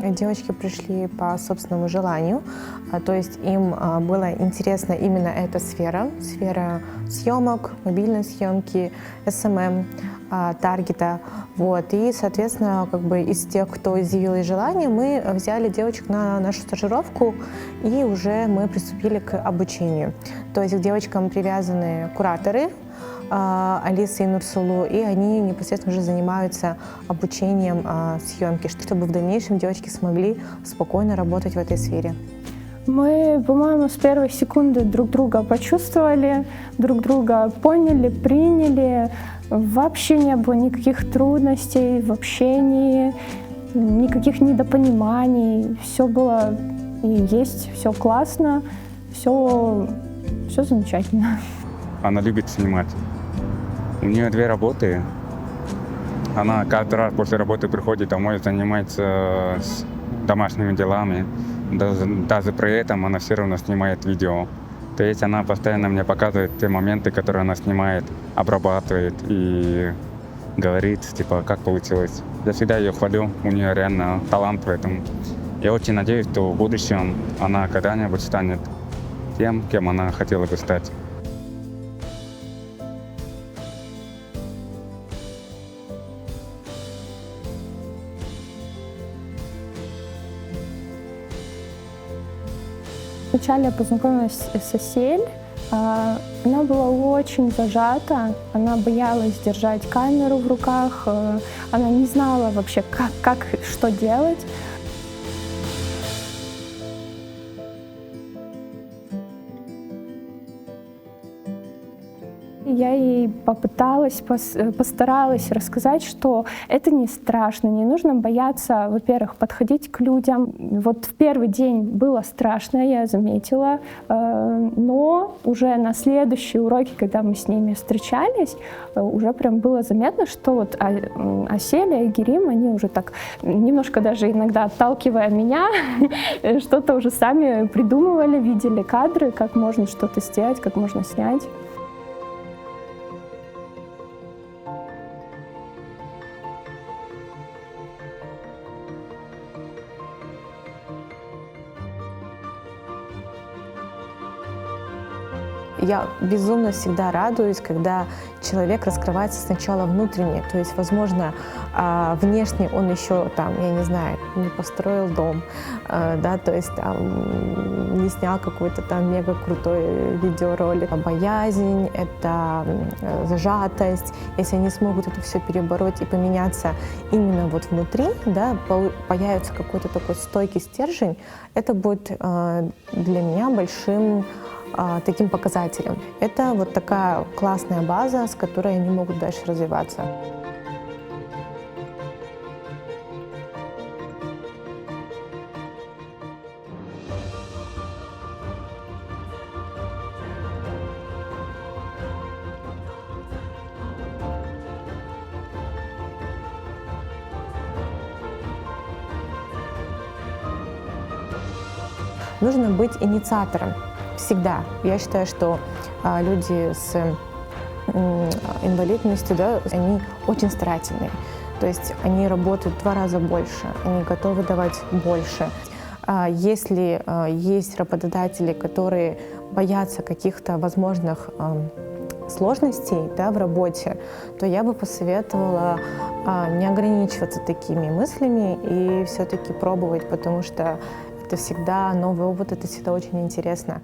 Девочки пришли по собственному желанию, то есть им была интересна именно эта сфера съемок, мобильной съемки, SMM, таргета. Вот. И, соответственно, из тех, кто изъявил желание, мы взяли девочек на нашу стажировку, и уже мы приступили к обучению. То есть к девочкам привязаны кураторы, Алиса и Нурсулу, и они непосредственно уже занимаются обучением съемки, чтобы в дальнейшем девочки смогли спокойно работать в этой сфере. Мы, по-моему, с первой секунды друг друга почувствовали, друг друга поняли, приняли. Вообще не было никаких трудностей в общении, никаких недопониманий. Все было и есть, все классно, все замечательно. Она любит снимать. У нее 2 работы. Она каждый раз после работы приходит домой, занимается домашними делами. Даже при этом она все равно снимает видео. То есть она постоянно мне показывает те моменты, которые она снимает, обрабатывает и говорит, типа, как получилось. Я всегда ее хвалю, у нее реально талант в этом. Я очень надеюсь, что в будущем она когда-нибудь станет тем, кем она хотела бы стать. Вначале я познакомилась с Асель. Она была очень зажата, она боялась держать камеру в руках, она не знала вообще, что делать. Я ей постаралась рассказать, что это не страшно, не нужно бояться, во-первых, подходить к людям. Вот в первый день было страшно, я заметила, но уже на следующие уроки, когда мы с ними встречались, уже прям было заметно, что вот Аселя и Герим, они уже так немножко даже иногда отталкивая меня, что-то уже сами придумывали, видели кадры, как можно что-то сделать, как можно снять. Я безумно всегда радуюсь, когда человек раскрывается сначала внутренне. То есть, возможно, внешне он еще там, я не знаю, не построил дом, да, то есть там не снял какой-то там мега крутой видеоролик. Боязнь, это зажатость. Если они смогут это все перебороть и поменяться именно вот внутри, да, появится какой-то такой стойкий стержень, это будет для меня большим таким показателем. Это вот такая классная база, с которой они могут дальше развиваться. Нужно быть инициатором. Всегда. Я считаю, что люди с инвалидностью, да, они очень старательные. То есть они работают в 2 раза больше, они готовы давать больше. Если есть работодатели, которые боятся каких-то возможных сложностей, да, в работе, то я бы посоветовала не ограничиваться такими мыслями и все-таки пробовать, потому что это всегда новый опыт, это всегда очень интересно.